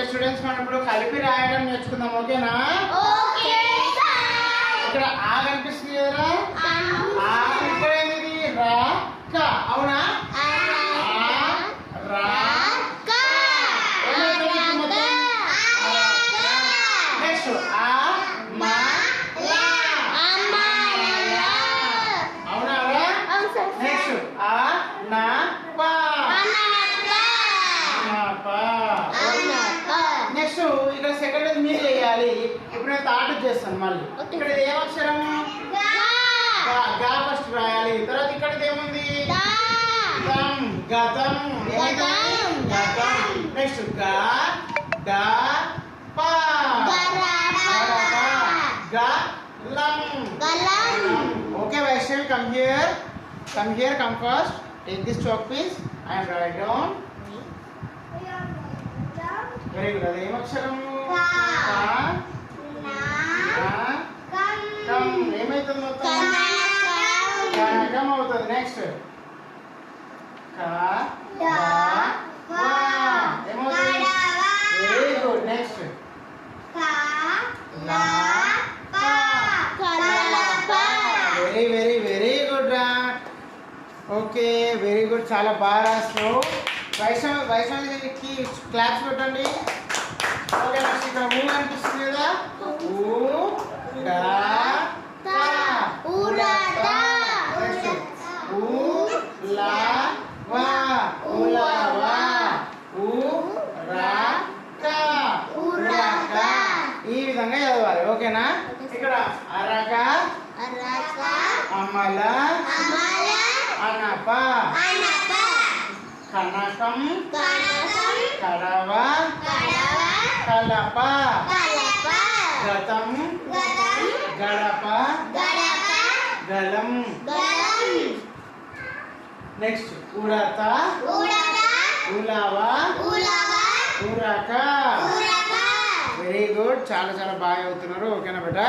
Okay students, మనం ఇప్పుడు కలిపి రాయడం నేర్చుకుందాం. ఓకేనా? ఇక్కడ ఆ కనిపిస్తుంది కదరా, ఆ ఇక్కడ ఏంటిది రా క, అవునా? నెక్స్ట్ ఆ మా అవునా రా? నెక్స్ట్ ఆ నా పా నెక్స్ట్ ఇక్కడ సెకండ్ మీరు చేయాలి. ఇప్పుడు నేను థర్డ్ చేస్తాను మళ్ళీ. ఇక్కడ ఏ అక్షరము గా ఫస్ట్ రాయాలి. తర్వాత ఇక్కడ ఏముంది గతం గతం గతం. నెక్స్ట్ గా డా పా గలం. Okay Vaishnavi, come here, come first. Take this chalk piece and write down. Very good. అది ఏం అక్షరము? ఏమైతుంది మొత్తం? కనకం అవుతుంది. నెక్స్ట్ ఏమవుతుంది? Very good. Next very very very good రా. ఓకే వెరీ గుడ్, చాలా బాగా రాస్తున్నావు. వైష్ణవికి క్లాప్స్ పెట్టండి. ఓకే నెక్స్ట్ ఇక్కడ ఊ అనిపిస్తుంది కదా, ఈ విధంగా చదవాలి. ఓకేనా? ఇక్కడ అరక అమల అనప కనకం కడవ కలప గతం గడప గలం. నెక్స్ట్ ఉడత ఉలవ ఉరక. వెరీ గుడ్, చాలా చాలా బాగా అవుతున్నారు. ఓకేనా బేటా?